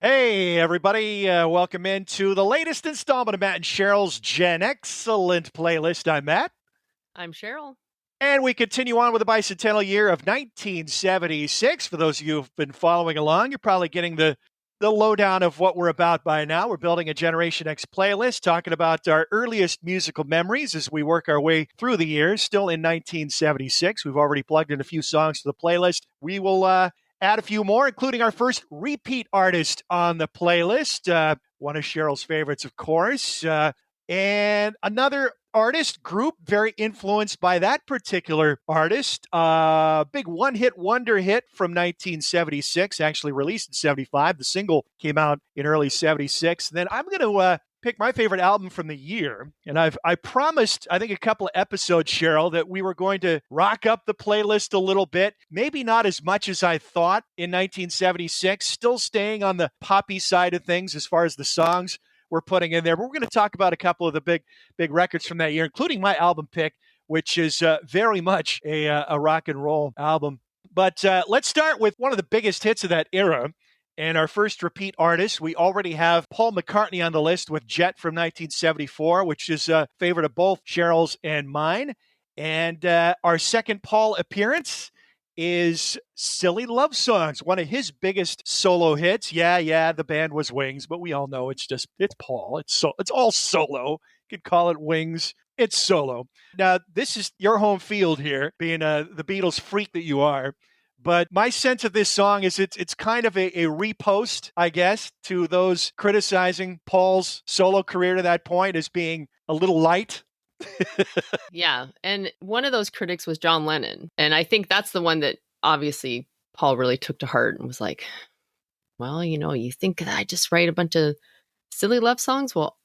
Hey, everybody. Welcome into the latest installment of Matt and Sheryl's Gen Excellent playlist. I'm Matt. I'm Sheryl. And we continue on with the bicentennial year of 1976. For those of you who've been following along, you're probably getting the lowdown of what we're about by now. We're building a Generation X playlist, talking about our earliest musical memories as we work our way through the years. Still in 1976. We've already plugged in a few songs to the playlist. We will add a few more, including our first repeat artist on the playlist. One of Sheryl's favorites, of course. And another artist group very influenced by that particular artist. Big one-hit wonder hit from 1976, actually released in 75. The single came out in early 76. Then I'm going to pick my favorite album from the year. And I promised, I think, a couple of episodes, Sheryl, that we were going to rock up the playlist a little bit. Maybe not as much as I thought in 1976. Still staying on the poppy side of things as far as the songs we're putting in there. But we're going to talk about a couple of the big records from that year, including my album pick, which is very much a rock and roll album. But let's start with one of the biggest hits of that era. And our first repeat artist, we already have Paul McCartney on the list with Jet from 1974, which is a favorite of both Sheryl's and mine. And our second Paul appearance is Silly Love Songs, one of his biggest solo hits. Yeah, the band was Wings, but we all know it's Paul. It's all solo. You could call it Wings. It's solo. Now, this is your home field here, being the Beatles freak that you are. But my sense of this song is it's kind of a repost, I guess, to those criticizing Paul's solo career to that point as being a little light. Yeah. And one of those critics was John Lennon. And I think that's the one that obviously Paul really took to heart and was like, well, you think that I just write a bunch of silly love songs? Well,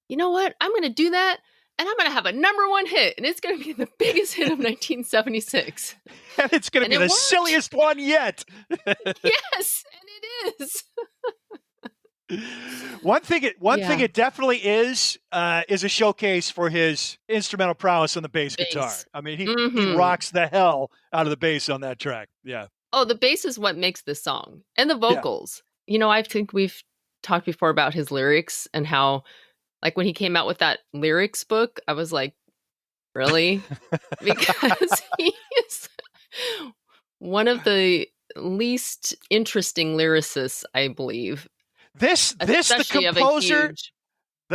you know what? I'm going to do that. And I'm going to have a number one hit. And it's going to be the biggest hit of 1976. And it's going to be the silliest one yet. Yes. And it is. One thing it definitely is a showcase for his instrumental prowess on the bass guitar. I mean, he rocks the hell out of the bass on that track. Yeah. Oh, the bass is what makes this song. And the vocals. Yeah. I think we've talked before about his lyrics and how, like, when he came out with that lyrics book, I was like, really? Because he is one of the least interesting lyricists, I believe. The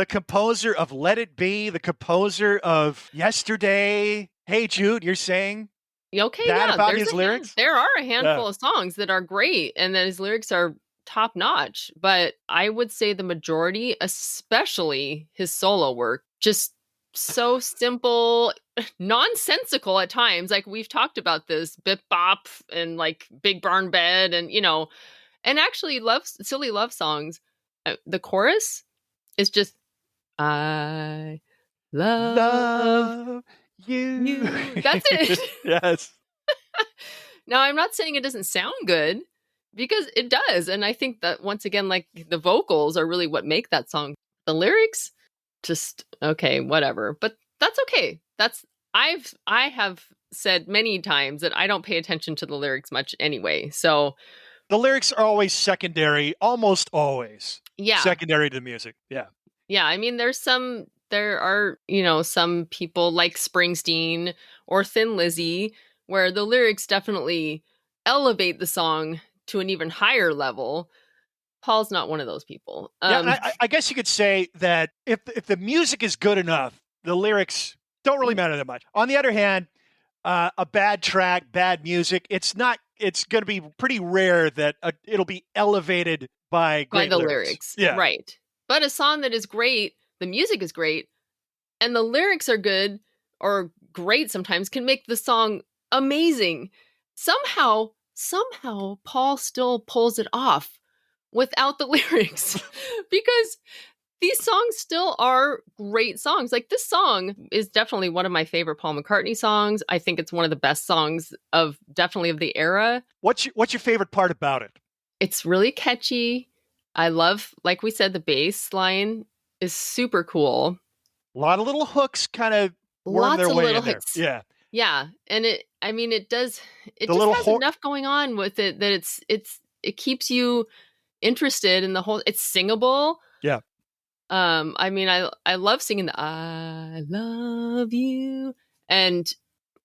composer of Let It Be, the composer of Yesterday. Hey Jude, you're saying that about his lyrics? There are a handful of songs that are great and that his lyrics are top notch, but I would say the majority, especially his solo work, just so simple, nonsensical at times. Like, we've talked about this, Bip Bop and like Big Barn Bed and and actually silly love songs. The chorus is just, I love you. That's it. Yes. Now, I'm not saying it doesn't sound good, because it does. And I think that, once again, like, the vocals are really what make that song. The lyrics, just, okay, whatever. But that's okay. I have said many times that I don't pay attention to the lyrics much anyway. So the lyrics are always secondary, almost always. Yeah. Secondary to the music. Yeah. Yeah. I mean, there are, some people like Springsteen or Thin Lizzy, where the lyrics definitely elevate the song to an even higher level. Paul's not one of those people. I guess you could say that if the music is good enough, the lyrics don't really matter that much. On the other hand, a bad track, bad music, it's going to be pretty rare that it'll be elevated by the lyrics. Yeah. Right. But a song that is great, the music is great, and the lyrics are good or great sometimes, can make the song amazing. Somehow Paul still pulls it off without the lyrics, because these songs still are great songs. Like, this song is definitely one of my favorite Paul McCartney songs. I think it's one of the best songs of the era. What's your favorite part about it? It's really catchy. I love, like we said, the bass line is super cool. A lot of little hooks kind of worm their way in there. Yeah. Yeah. And it just has enough going on with it that it keeps you interested in the whole. It's singable. Yeah. I mean, I love singing the "I love you," and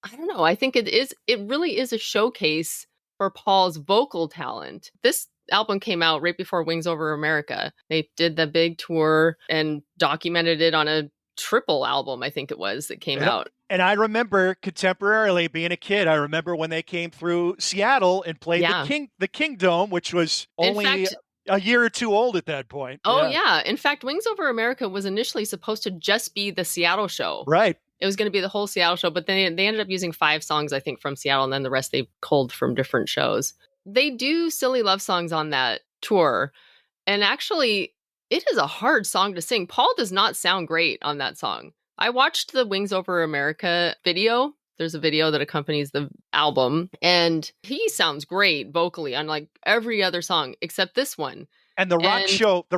I don't know. I think it really is a showcase for Paul's vocal talent. This album came out right before Wings Over America. They did the big tour and documented it on a triple album, I think it was, that came out. And I remember contemporarily being a kid. I remember when they came through Seattle and played the King Dome, which was only a year or two old at that point. Oh, yeah. In fact, Wings Over America was initially supposed to just be the Seattle show. Right. It was going to be the whole Seattle show, but then they ended up using 5 songs, I think, from Seattle, and then the rest they culled from different shows. They do silly love songs on that tour, and actually, it is a hard song to sing. Paul does not sound great on that song. I watched the Wings Over America video. There's a video that accompanies the album, and he sounds great vocally on like every other song except this one. And the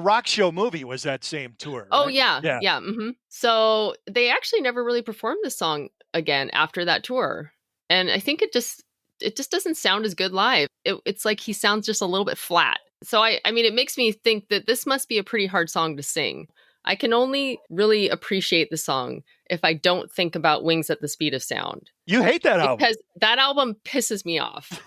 Rock Show movie was that same tour. Right? Oh, yeah. Mm-hmm. So they actually never really performed this song again after that tour. And I think it just doesn't sound as good live. It's like he sounds just a little bit flat. So, I mean, it makes me think that this must be a pretty hard song to sing. I can only really appreciate the song if I don't think about Wings at the Speed of Sound. You hate that album. Because that album pisses me off.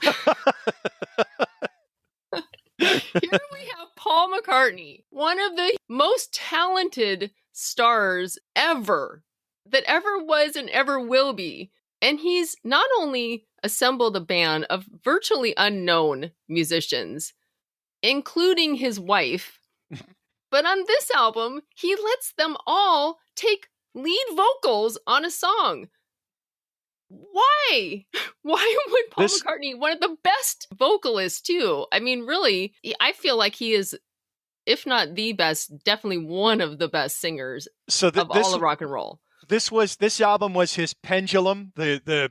Here we have Paul McCartney, one of the most talented stars ever, that ever was and ever will be. And he's not only assembled a band of virtually unknown musicians, including his wife, but on this album, he lets them all take lead vocals on a song. Why? Why would Paul McCartney, one of the best vocalists too? I mean, really, I feel like he is, if not the best, definitely one of the best singers of all of rock and roll. This album was his Pendulum, the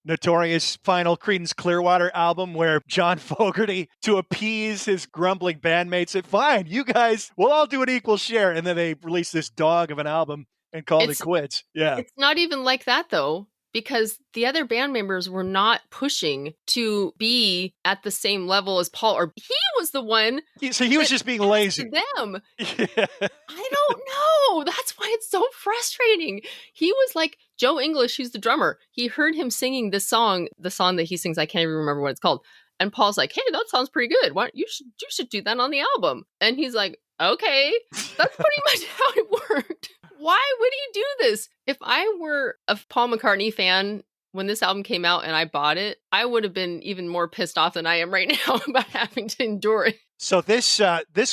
notorious final Creedence Clearwater album where John Fogerty, to appease his grumbling bandmates, said, fine, you guys, we'll all do an equal share. And then they released this dog of an album and called it quits. Yeah. It's not even like that, though, because the other band members were not pushing to be at the same level as Paul, or he was the one. So he was just being lazy. Them. Yeah. I don't know. That's why it's so frustrating. He was like Joe English, who's the drummer. He heard him singing this song, the song that he sings. I can't even remember what it's called. And Paul's like, hey, that sounds pretty good. Why you should do that on the album. And he's like, okay, that's pretty much how it worked. Why would he do this? If I were a Paul McCartney fan when this album came out and I bought it, I would have been even more pissed off than I am right now about having to endure it. So this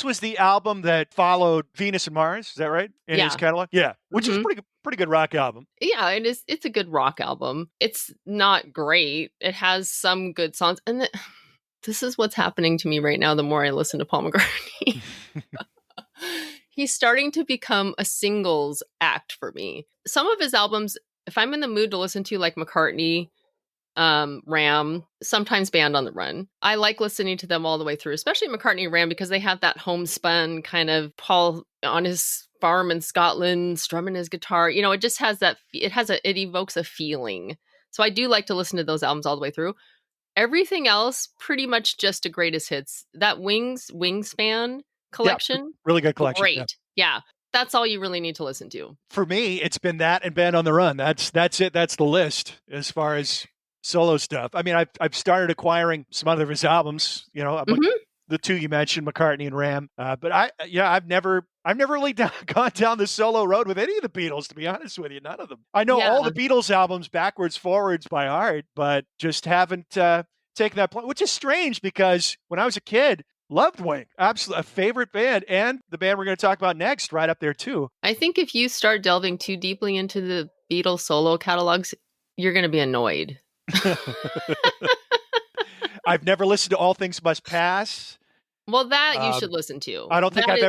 was the album that followed Venus and Mars, is that right? In his catalog? Yeah. Which is a pretty good rock album. Yeah, it is. It's a good rock album. It's not great. It has some good songs. And this is what's happening to me right now the more I listen to Paul McCartney. He's starting to become a singles act for me. Some of his albums, if I'm in the mood to listen to, like McCartney, Ram, sometimes Band on the Run, I like listening to them all the way through, especially McCartney and Ram, because they have that homespun kind of Paul on his farm in Scotland strumming his guitar. You know, it just has that, it evokes a feeling. So I do like to listen to those albums all the way through. Everything else, pretty much just a greatest hits. That Wingspan collection. Really good collection. Great. Yeah. That's all you really need to listen to. For me, it's been that and Band on the Run. That's it. That's the list as far as solo stuff. I mean, I've started acquiring some other of his albums, you know, the two you mentioned, McCartney and Ram. But I've never really gone down the solo road with any of the Beatles, to be honest with you. None of them. I know all the Beatles albums backwards, forwards by heart, but just haven't taken that point, which is strange because when I was a kid, loved Wing. Absolutely a favorite band, and the band we're going to talk about next, right up there too. I think if you start delving too deeply into the Beatles solo catalogs, you're going to be annoyed. I've never listened to All Things Must Pass. Well, that you should listen to. I don't think I've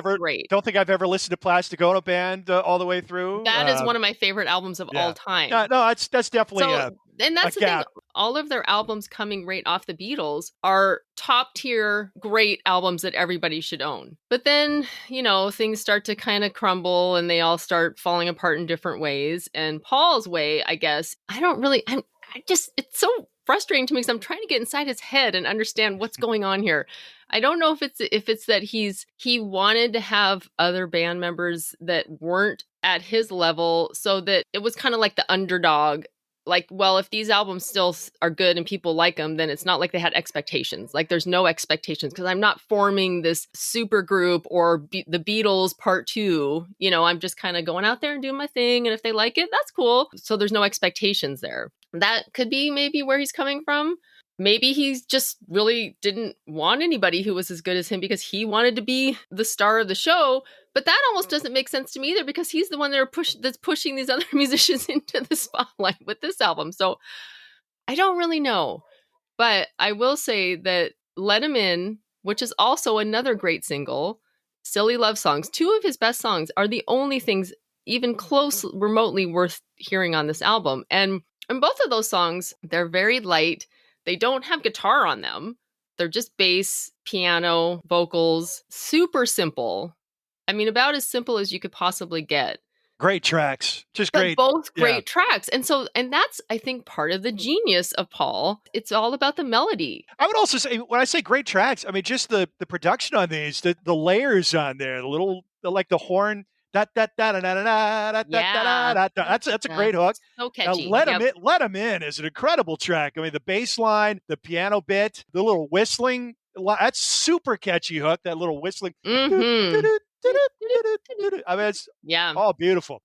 ever listened to Plastic Ono Band all the way through. That is one of my favorite albums of all time. No, that's definitely and that's the thing. All of their albums coming right off the Beatles are top tier, great albums that everybody should own. But then, you know, things start to kind of crumble and they all start falling apart in different ways. And Paul's way, I guess, it's so frustrating to me because I'm trying to get inside his head and understand what's going on here. I don't know if it's that he wanted to have other band members that weren't at his level, so that it was kind of like the underdog. Like, well, if these albums still are good and people like them, then it's not like they had expectations. Like, there's no expectations because I'm not forming this super group or the Beatles part 2. You know, I'm just kind of going out there and doing my thing. And if they like it, that's cool. So there's no expectations there. That could be maybe where he's coming from. Maybe he just really didn't want anybody who was as good as him because he wanted to be the star of the show. But that almost doesn't make sense to me either because he's the one that's pushing these other musicians into the spotlight with this album. So I don't really know. But I will say that Let Him In, which is also another great single, Silly Love Songs, 2 of his best songs are the only things even close, remotely worth hearing on this album. And both of those songs, they're very light. They don't have guitar on them. They're just bass, piano, vocals, super simple. I mean, about as simple as you could possibly get. Great tracks. Just but great. Both great tracks. And that's, I think, part of the genius of Paul. It's all about the melody. I would also say, when I say great tracks, I mean, just the production on these, the layers on there, like the horn. That's a great hook. So catchy. Let Him In is an incredible track. I mean, the bass line, the piano bit, the little whistling, that's super catchy hook. That little whistling. Mm-hmm. I mean, it's all beautiful.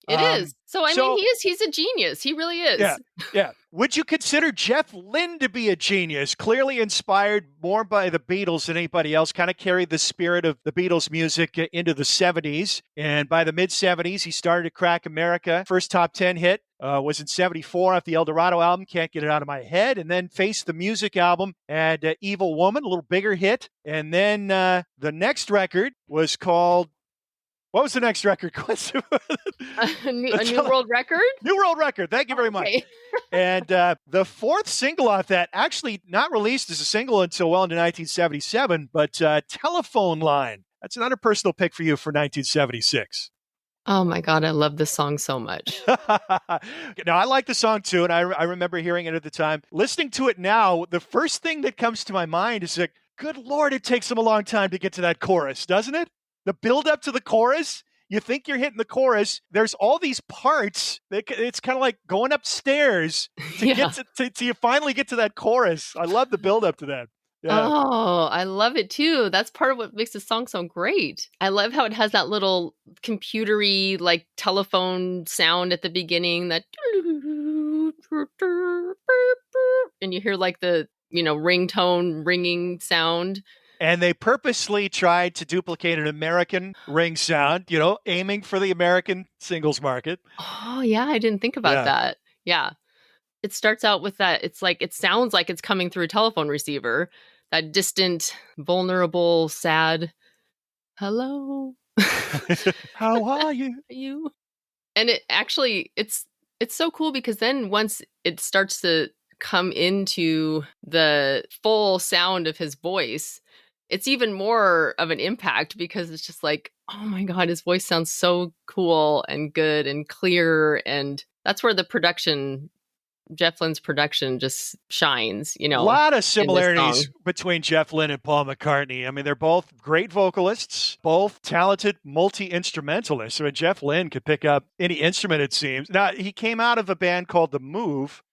It is. So, I mean, he's a genius. He really is. Yeah. Would you consider Jeff Lynne to be a genius? Clearly inspired more by the Beatles than anybody else, kind of carried the spirit of the Beatles music into the 70s. And by the mid-70s, he started to crack America. First top 10 hit was in 74 off the El Dorado album, Can't Get It Out of My Head. And then Face the Music album and Evil Woman, a little bigger hit. And then the next record was called... What was the next record? a New World Record? New World Record. Thank you very much. And the fourth single off that, actually not released as a single until well into 1977, but Telephone Line. That's another personal pick for you for 1976. Oh my God, I love this song so much. Now, I like the song too, and I remember hearing it at the time. Listening to it now, the first thing that comes to my mind is like, good Lord, it takes them a long time to get to that chorus, doesn't it? The build up to the chorus, you think you're hitting the chorus. There's all these parts. It's kind of like going upstairs to get to you finally get to that chorus. I love the build up to that. Yeah. Oh, I love it too. That's part of what makes the song so great. I love how it has that little computery, like telephone sound at the beginning, that and you hear like the, ringtone ringing sound. And they purposely tried to duplicate an American ring sound, aiming for the American singles market. Oh, yeah. I didn't think about that. Yeah. It starts out with that. It's like, it sounds like it's coming through a telephone receiver. That distant, vulnerable, sad, hello. How are you? You. And it actually, it's so cool because then once it starts to come into the full sound of his voice, it's even more of an impact because it's just like, oh my God, his voice sounds so cool and good and clear. And that's where the production, Jeff Lynne's production, just shines, A lot of similarities between Jeff Lynne and Paul McCartney. I mean, they're both great vocalists, both talented multi-instrumentalists. I mean, Jeff Lynne could pick up any instrument, it seems. Now, he came out of a band called The Move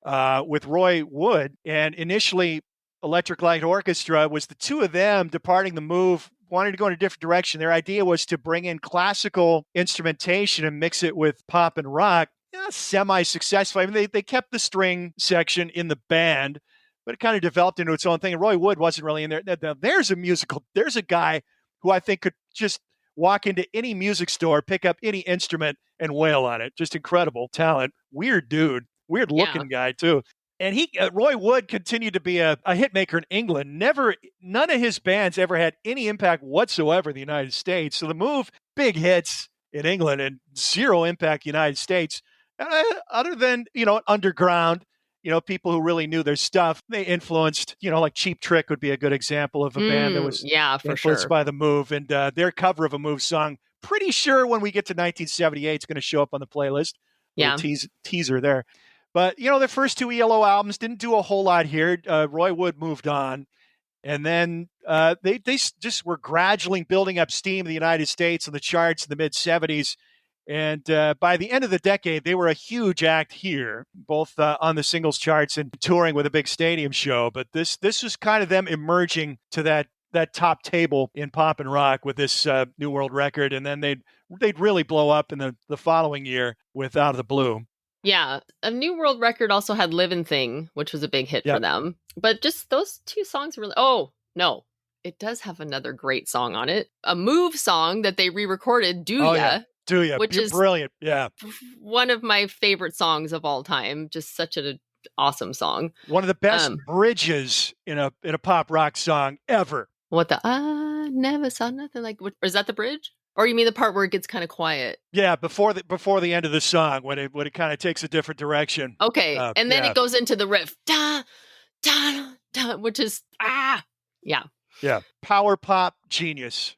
with Roy Wood, and initially Electric Light Orchestra was the two of them departing The Move, wanting to go in a different direction. Their idea was to bring in classical instrumentation and mix it with pop and rock. Semi-successful. I mean, they kept the string section in the band, but it kind of developed into its own thing. And Roy Wood wasn't really in there. Now, there's a guy who I think could just walk into any music store, pick up any instrument and wail on it. Just incredible talent. Weird dude. Weird looking guy too. And Roy Wood continued to be a hit maker in England. None of his bands ever had any impact whatsoever in the United States. So The Move, big hits in England and zero impact in the United States. Other than, underground, people who really knew their stuff. They influenced, like Cheap Trick would be a good example of a band that was influenced by The Move. And their cover of a Move song, pretty sure when we get to 1978, it's going to show up on the playlist. Teaser there. But, their first two ELO albums didn't do a whole lot here. Roy Wood moved on. And then they just were gradually building up steam in the United States and the charts in the mid-'70s. And by the end of the decade, they were a huge act here, both on the singles charts and touring with a big stadium show. But this was kind of them emerging to that top table in pop and rock with this New World record. And then they'd really blow up in the following year with Out of the Blue. Yeah. A New World record also had Livin' Thing, which was a big hit for them. But just those two songs really... Oh, no. It does have another great song on it. A Move song that they re-recorded, Do Ya? Yeah. Do Ya? Which is brilliant. Yeah. One of my favorite songs of all time. Just such an awesome song. One of the best bridges in a pop rock song ever. What the... I never saw nothing like... Or is that the bridge? Or you mean the part where it gets kind of quiet? Yeah, before the end of the song, when it kind of takes a different direction. Okay, and then it goes into the riff, da, da, da, which is yeah, power pop genius,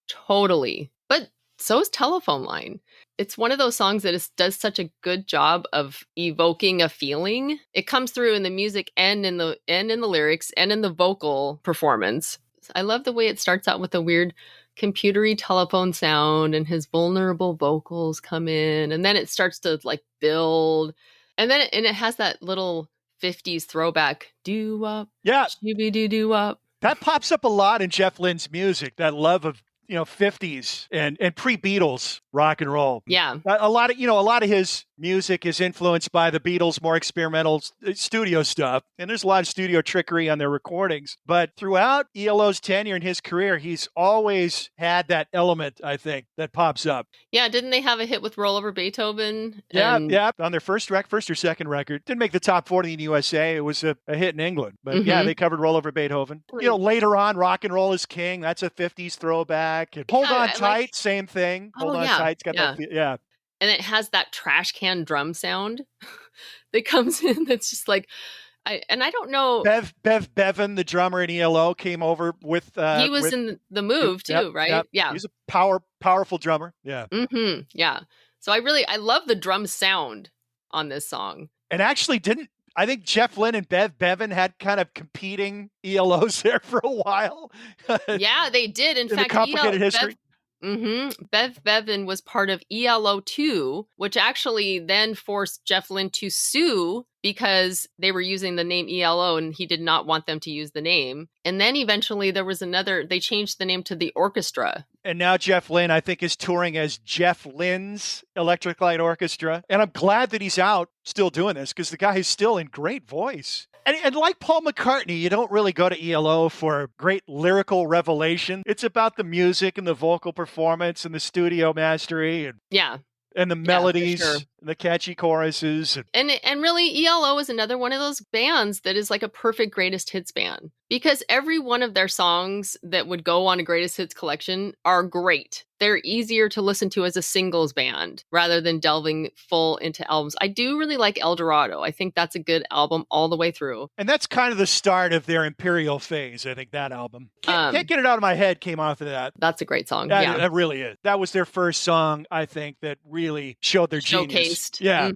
totally. But so is Telephone Line. It's one of those songs that does such a good job of evoking a feeling. It comes through in the music and in the lyrics and in the vocal performance. I love the way it starts out with a weird computery telephone sound and his vulnerable vocals come in, and then it starts to like build, and then it has that little 50s throwback doo-wop, shooby-doo-doo-wop. That pops up a lot in Jeff Lynne's music, that love of 50s and pre-Beatles rock and roll. Yeah. A lot of his music is influenced by the Beatles' more experimental studio stuff. And there's a lot of studio trickery on their recordings. But throughout ELO's tenure in his career, he's always had that element, I think, that pops up. Yeah. Didn't they have a hit with Roll Over Beethoven? Yeah. On their first or second record. Didn't make the top 40 in the USA. It was a hit in England. But yeah, they covered Roll Over Beethoven. Later on, Rock and Roll is King. That's a 50s throwback. And Hold On Tight, same thing. Hold On Tight's got that. And it has that trash can drum sound that comes in. That's just like, I don't know. Bev Bevan, the drummer in ELO, came over with. He was in the Move too, right? Yep. Yeah. He's a powerful drummer. Yeah. Mm-hmm. Yeah. So I love the drum sound on this song. And actually I think Jeff Lynne and Bev Bevan had kind of competing ELOs there for a while. Yeah, they did. In fact, the complicated history. Bev Bevan was part of ELO 2, which actually then forced Jeff Lynne to sue because they were using the name ELO and he did not want them to use the name. And then eventually they changed the name to the Orchestra. And now Jeff Lynne, I think, is touring as Jeff Lynne's Electric Light Orchestra. And I'm glad that he's out still doing this because the guy is still in great voice. And like Paul McCartney, you don't really go to ELO for great lyrical revelation. It's about the music and the vocal performance and the studio mastery and the melodies, and the catchy choruses. And really, ELO is another one of those bands that is like a perfect greatest hits band. Because every one of their songs that would go on a greatest hits collection are great. They're easier to listen to as a singles band rather than delving full into albums. I do really like El Dorado. I think that's a good album all the way through. And that's kind of the start of their Imperial phase, I think, that album. Can't Get It Out of My Head came off of that. That's a great song. That really is. That was their first song, I think, that really showed their genius. Yeah.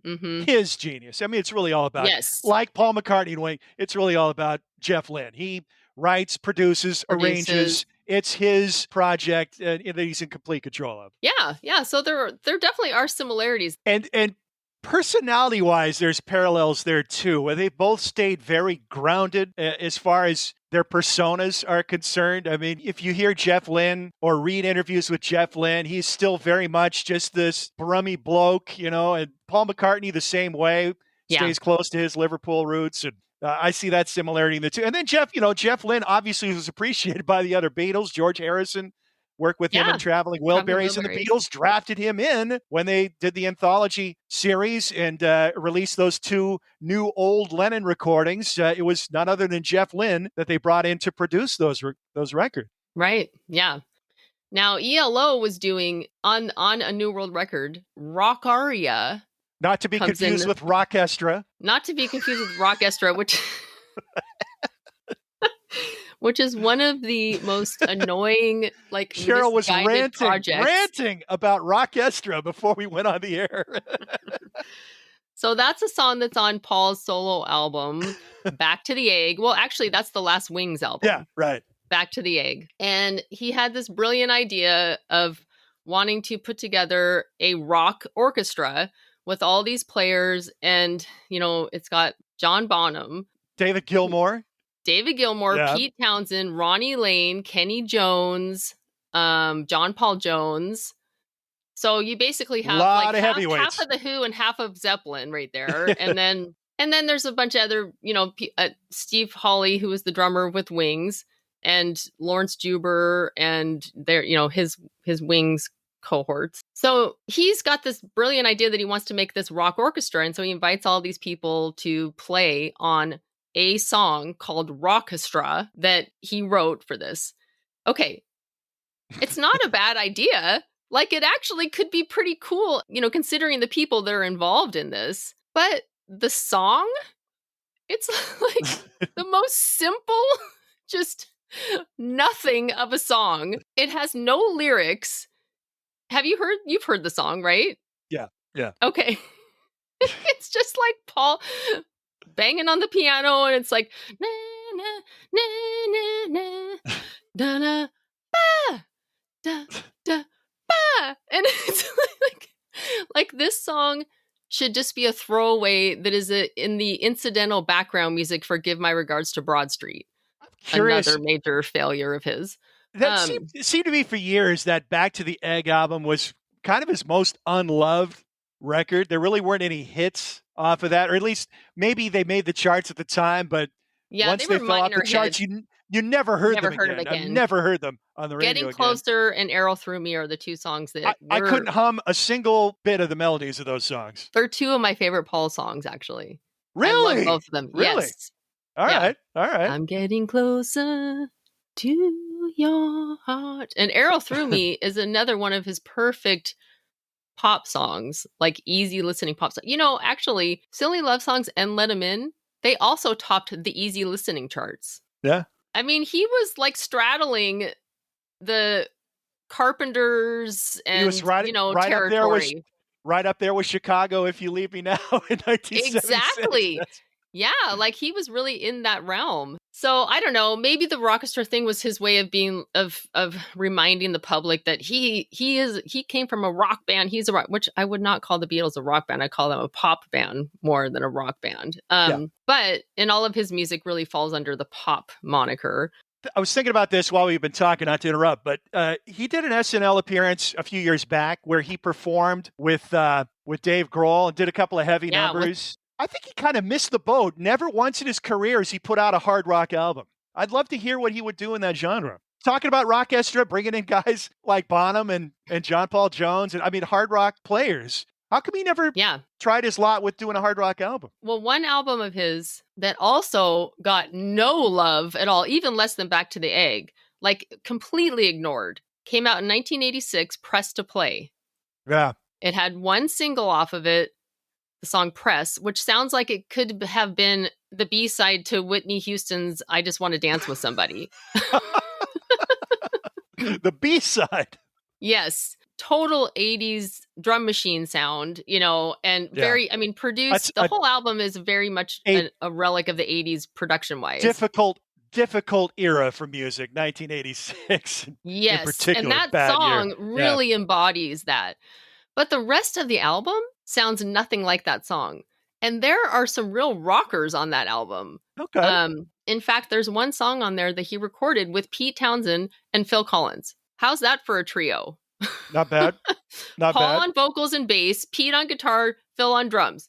His genius. I mean, it's really all about, like Paul McCartney, it's really all about Jeff Lynne. He writes, produces, arranges. It's his project that he's in complete control of. Yeah. So there definitely are similarities. And personality-wise, there's parallels there too, where they both stayed very grounded as far as their personas are concerned. I mean, if you hear Jeff Lynne or read interviews with Jeff Lynne, he's still very much just this brummy bloke, and Paul McCartney the same way, stays close to his Liverpool roots. And I see that similarity in the two. And then Jeff Lynne obviously was appreciated by the other Beatles. George Harrison worked with him in Traveling Wilburys, and the Beatles drafted him in when they did the anthology series and released those two new old Lennon recordings. It was none other than Jeff Lynne that they brought in to produce those records. Right. Yeah. Now ELO was doing on a New World record, Rock Aria. Not to be confused with Rockestra. Not to be confused with Rockestra, which is one of the most annoying, like, Sheryl was ranting about Rockestra before we went on the air. So that's a song that's on Paul's solo album, Back to the Egg. Well, actually, that's the last Wings album. Yeah, right. Back to the Egg. And he had this brilliant idea of wanting to put together a rock orchestra with all these players. And, it's got John Bonham, David Gilmour, yeah. Pete Townsend, Ronnie Lane, Kenny Jones, John Paul Jones. So you basically have lot of heavyweights. Half of the Who and half of Zeppelin right there. and then there's a bunch of other, Steve Hawley, who was the drummer with Wings, and Lawrence Juber, and their, his Wings cohorts. So he's got this brilliant idea that he wants to make this rock orchestra. And so he invites all these people to play on a song called Rockestra that he wrote for this. Okay. It's not a bad idea. Like, it actually could be pretty cool, considering the people that are involved in this. But the song, it's like the most simple, just nothing of a song. It has no lyrics. You've heard the song, right? Yeah. Okay. It's just like Paul banging on the piano, and it's like, na, na, na, na, na, da, na, ba, da, da, ba. And it's like this song should just be a throwaway that is in the incidental background music for Give My Regards to Broad Street. Another major failure of his. That seemed to me for years that Back to the Egg album was kind of his most unloved record. There really weren't any hits off of that, or at least maybe they made the charts at the time, but once they fell off the charts, you never heard them again. I've never heard them on the radio Getting Closer and Arrow Through Me are the two songs that I couldn't hum a single bit of the melodies of those songs. They're two of my favorite Paul songs, actually. Really? I love both of them. Really? Yes. All right. I'm getting closer to your heart. And Arrow Through Me is another one of his perfect pop songs, like easy listening pop songs. Actually, Silly Love Songs and Let 'Em In, they also topped the easy listening charts. Yeah. I mean, he was like straddling the Carpenters and, he was right territory. Right up there with Chicago, If You Leave Me Now in 1976. Exactly. Yeah, like he was really in that realm. So I don't know, maybe the Rockestra thing was his way of being of reminding the public that he came from a rock band. He's a rock, which I would not call the Beatles a rock band. I call them a pop band more than a rock band. But in all of his music really falls under the pop moniker. I was thinking about this while we've been talking, not to interrupt, but he did an SNL appearance a few years back where he performed with Dave Grohl and did a couple of heavy numbers. I think he kind of missed the boat. Never once in his career has he put out a hard rock album. I'd love to hear what he would do in that genre. Talking about Rockestra, bringing in guys like Bonham and John Paul Jones, and hard rock players. How come he never tried his lot with doing a hard rock album? Well, one album of his that also got no love at all, even less than Back to the Egg, like completely ignored, came out in 1986, Press to Play. Yeah. It had one single off of it, the song Press, which sounds like it could have been the B-side to Whitney Houston's I Just Want to Dance with Somebody. The B-side. Yes. Total 80s drum machine sound, and very, produced. The whole album is very much a relic of the 80s production-wise. Difficult era for music, 1986. Yes, in particular, and that song really embodies that. But the rest of the album sounds nothing like that song. And there are some real rockers on that album. Okay. In fact, there's one song on there that he recorded with Pete Townsend and Phil Collins. How's that for a trio? Not bad. Paul on vocals and bass, Pete on guitar, Phil on drums.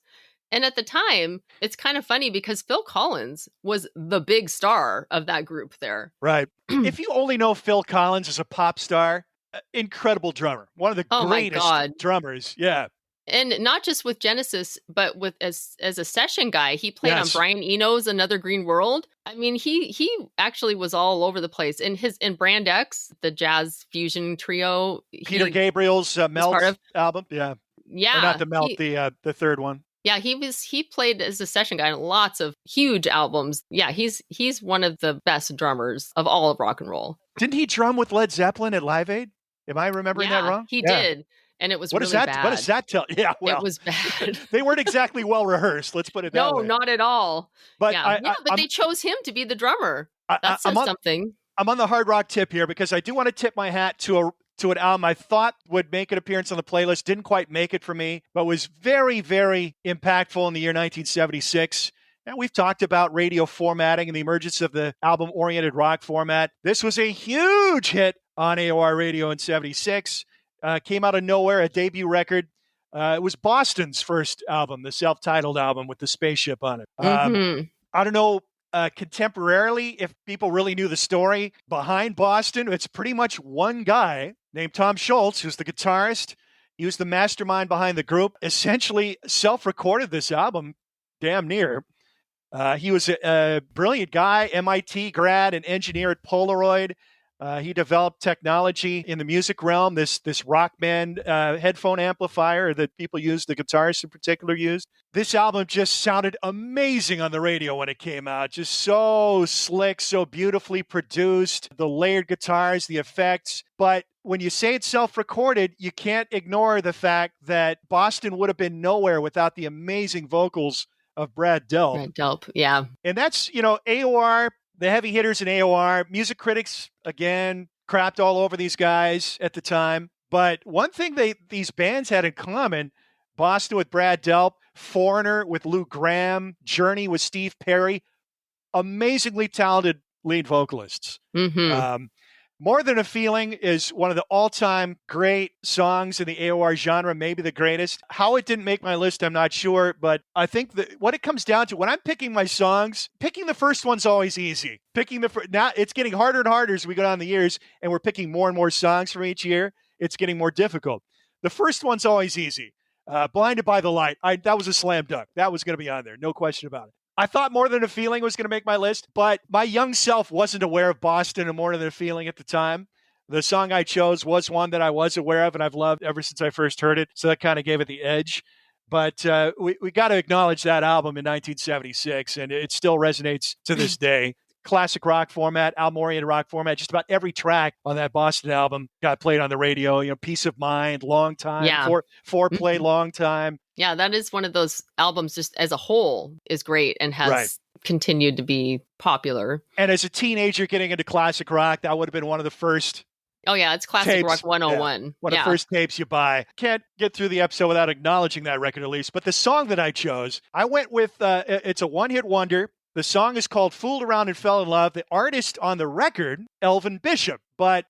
And at the time, it's kind of funny because Phil Collins was the big star of that group there. Right. If you only know Phil Collins as a pop star, incredible drummer. One of the greatest drummers. Yeah. And not just with Genesis, but with as a session guy, he played on Brian Eno's Another Green World. He actually was all over the place. In Brand X, the jazz fusion trio, Peter Gabriel's Melt album. Yeah. Yeah. Or not the Melt, the third one. Yeah, he played as a session guy on lots of huge albums. Yeah, he's one of the best drummers of all of rock and roll. Didn't he drum with Led Zeppelin at Live Aid? Am I remembering that wrong? He did. and it was What does really that? What does bad. that tell? Yeah, It well, was bad. they weren't exactly well rehearsed. Let's put it that No, way. not at all. But Yeah. Yeah, but they chose him to be the drummer. That I'm says on something. I'm on the hard rock tip here because I do want to tip my hat to an album I thought would make an appearance on the playlist. Didn't quite make it for me, but was very, very impactful in the year 1976. And we've talked about radio formatting and the emergence of the album-oriented rock format. This was a huge hit on AOR radio in 76. Came out of nowhere, a debut record. It was Boston's first album, the self-titled album with the spaceship on it. I don't know contemporarily if people really knew the story behind Boston. It's pretty much one guy named Tom Schultz, who's the guitarist. He was the mastermind behind the group, essentially self-recorded this album, damn near. He was a brilliant guy, MIT grad, an engineer at Polaroid. He developed technology in the music realm, this rock band headphone amplifier that people used, the guitarists in particular used. This album just sounded amazing on the radio when it came out. Just so slick, so beautifully produced, the layered guitars, the effects. But when you say it's self-recorded, you can't ignore the fact that Boston would have been nowhere without the amazing vocals of Brad Delp. Brad Delp, yeah. And that's, AOR, the heavy hitters in AOR. Music critics, again, crapped all over these guys at the time. But one thing these bands had in common, Boston with Brad Delp, Foreigner with Lou Gramm, Journey with Steve Perry, amazingly talented lead vocalists. More Than a Feeling is one of the all-time great songs in the AOR genre, maybe the greatest. How it didn't make my list, I'm not sure, but I think that what it comes down to, when I'm picking my songs, picking the first one's always easy. Now it's getting harder and harder as we go down the years, and we're picking more and more songs from each year. It's getting more difficult. The first one's always easy. Blinded by the Light. That was a slam dunk. That was going to be on there. No question about it. I thought More Than a Feeling was going to make my list, but my young self wasn't aware of Boston and More Than a Feeling at the time. The song I chose was one that I was aware of and I've loved ever since I first heard it, so that kind of gave it the edge. But we got to acknowledge that album in 1976, and it still resonates to this day. Classic rock format, album-oriented rock format. Just about every track on that Boston album got played on the radio. Peace of Mind, Long Time, Foreplay, Long Time. Yeah, that is one of those albums just as a whole is great and has continued to be popular. And as a teenager getting into classic rock, that would have been one of the first Oh, yeah, it's Classic tapes. Rock 101. One of the first tapes you buy. Can't get through the episode without acknowledging that record release. But the song that I chose, I went with, it's a one-hit wonder. The song is called Fooled Around and Fell in Love. The artist on the record, Elvin Bishop, but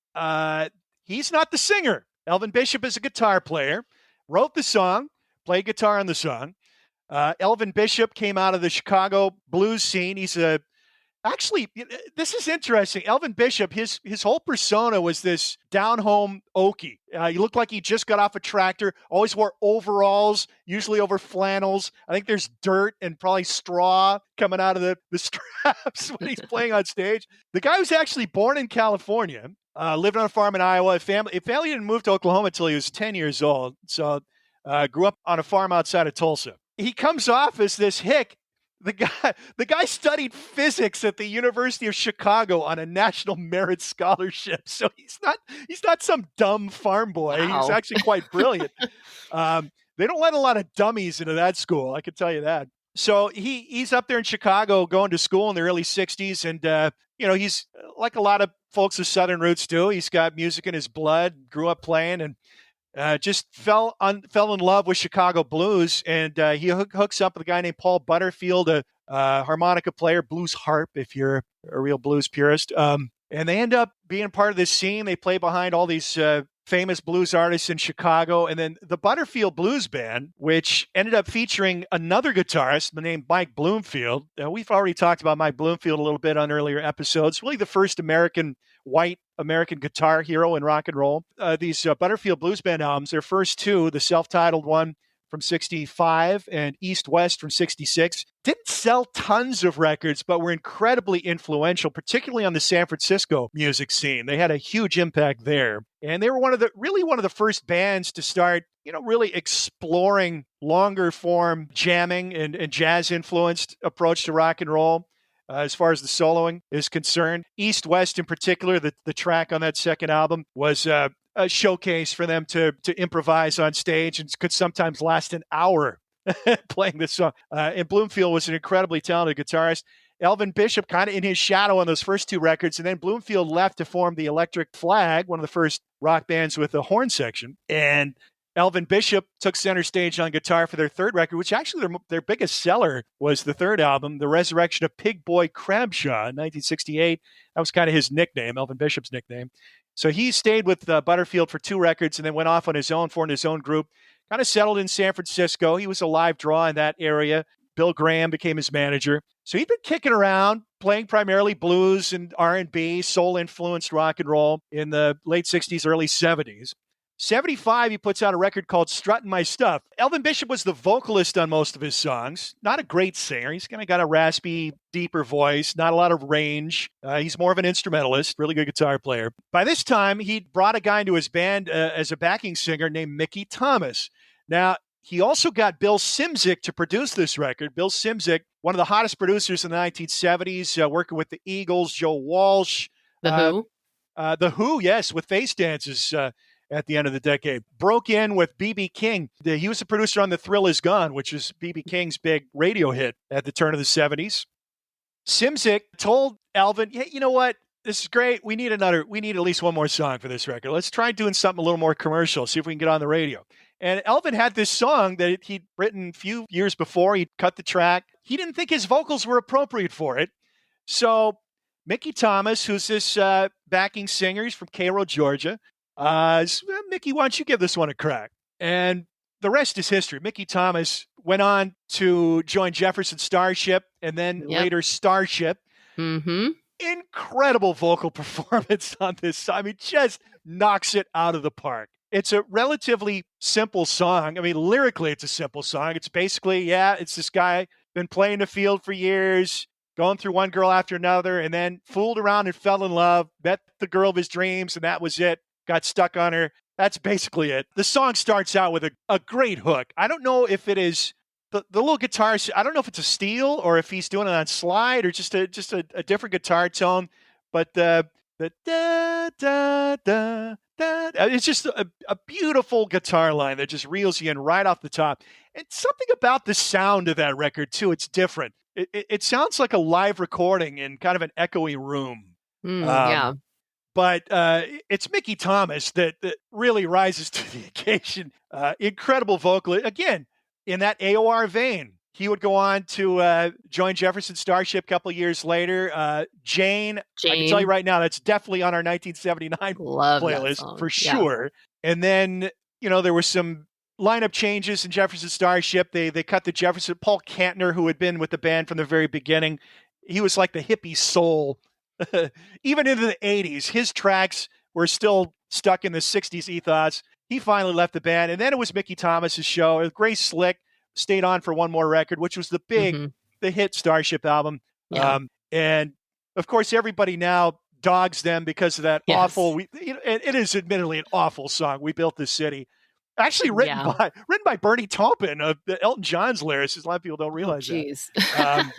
he's not the singer. Elvin Bishop is a guitar player, wrote the song, played guitar on the song. Elvin Bishop came out of the Chicago blues scene. He's actually, this is interesting. Elvin Bishop, his whole persona was this down-home Okie. He looked like he just got off a tractor, always wore overalls, usually over flannels. I think there's dirt and probably straw coming out of the straps when he's playing on stage. The guy was actually born in California, lived on a farm in Iowa. Family didn't move to Oklahoma until he was 10 years old, so grew up on a farm outside of Tulsa. He comes off as this hick. The guy studied physics at the University of Chicago on a national merit scholarship. So he's not some dumb farm boy. Wow. He's actually quite brilliant. They don't let a lot of dummies into that school, I can tell you that. So he's up there in Chicago going to school in the early 60s. And, he's like a lot of folks with Southern roots do. He's got music in his blood, grew up playing, and just fell in love with Chicago blues, and he hooks up with a guy named Paul Butterfield, a harmonica player, blues harp, if you're a real blues purist. And they end up being part of this scene. They play behind all these famous blues artists in Chicago. And then the Butterfield Blues Band, which ended up featuring another guitarist named Mike Bloomfield. We've already talked about Mike Bloomfield a little bit on earlier episodes. Really the first white American guitar hero in rock and roll. These Butterfield Blues Band albums, their first two, the self-titled one from 65 and East West from 66, didn't sell tons of records, but were incredibly influential, particularly on the San Francisco music scene. They had a huge impact there. And they were one of the first bands to start, really exploring longer form jamming and jazz influenced approach to rock and roll. As far as the soloing is concerned. East West in particular, the track on that second album was showcase for them to improvise on stage, and could sometimes last an hour playing this song. And Bloomfield was an incredibly talented guitarist. Elvin Bishop kind of in his shadow on those first two records, and then Bloomfield left to form the Electric Flag, one of the first rock bands with a horn section. And Elvin Bishop took center stage on guitar for their third record, which actually their biggest seller was the third album, The Resurrection of Pig Boy Crabshaw in 1968. That was kind of his nickname, Elvin Bishop's nickname. So he stayed with Butterfield for two records and then went off on his own, formed his own group, kind of settled in San Francisco. He was a live draw in that area. Bill Graham became his manager. So he'd been kicking around, playing primarily blues and R&B, soul-influenced rock and roll in the late 60s, early 70s. 75, he puts out a record called Struttin' My Stuff. Elvin Bishop was the vocalist on most of his songs. Not a great singer. He's kind of got a raspy, deeper voice, not a lot of range. He's more of an instrumentalist, really good guitar player. By this time, he'd brought a guy into his band as a backing singer named Mickey Thomas. Now, he also got Bill Szymczyk to produce this record. Bill Szymczyk, one of the hottest producers in the 1970s, working with the Eagles, Joe Walsh. The Who? The Who, yes, with Face Dances at the end of the decade. Broke in with B.B. King. He was the producer on The Thrill Is Gone, which is B.B. King's big radio hit at the turn of the 70s. Szymczyk told Elvin, hey, you know what? This is great. We need at least one more song for this record. Let's try doing something a little more commercial, see if we can get on the radio. And Elvin had this song that he'd written a few years before. He'd cut the track. He didn't think his vocals were appropriate for it. So Mickey Thomas, who's this backing singer, he's from Cairo, Georgia, Mickey, why don't you give this one a crack? And the rest is history. Mickey Thomas went on to join Jefferson Starship and then later Starship. Mm-hmm. Incredible vocal performance on this song. I mean, just knocks it out of the park. It's a relatively simple song. I mean, lyrically, it's a simple song. It's basically, it's this guy been playing the field for years, going through one girl after another, and then fooled around and fell in love, met the girl of his dreams, and that was it. Got stuck on her. That's basically it. The song starts out with a great hook. I don't know if it is the little guitar. I don't know if it's a steel or if he's doing it on slide or just a different guitar tone. But the da da da da. It's just a beautiful guitar line that just reels you in right off the top. And something about the sound of that record too. It's different. It sounds like a live recording in kind of an echoey room. Yeah. But it's Mickey Thomas that really rises to the occasion. Incredible vocalist. Again, in that AOR vein, he would go on to join Jefferson Starship a couple of years later. Jane, I can tell you right now, that's definitely on our 1979 playlist for sure. And then, there were some lineup changes in Jefferson Starship. They cut the Jefferson. Paul Kantner, who had been with the band from the very beginning, he was like the hippie soul. Even into the 80s, his tracks were still stuck in the 60s ethos. He finally left the band, and then it was Mickey Thomas's show. Grace Slick stayed on for one more record, which was the hit Starship album. Yeah. And of course, everybody now dogs them because of that awful. It is admittedly an awful song. We Built This City. Actually written by Bernie Taupin, Elton John's lyricist. A lot of people don't realize that.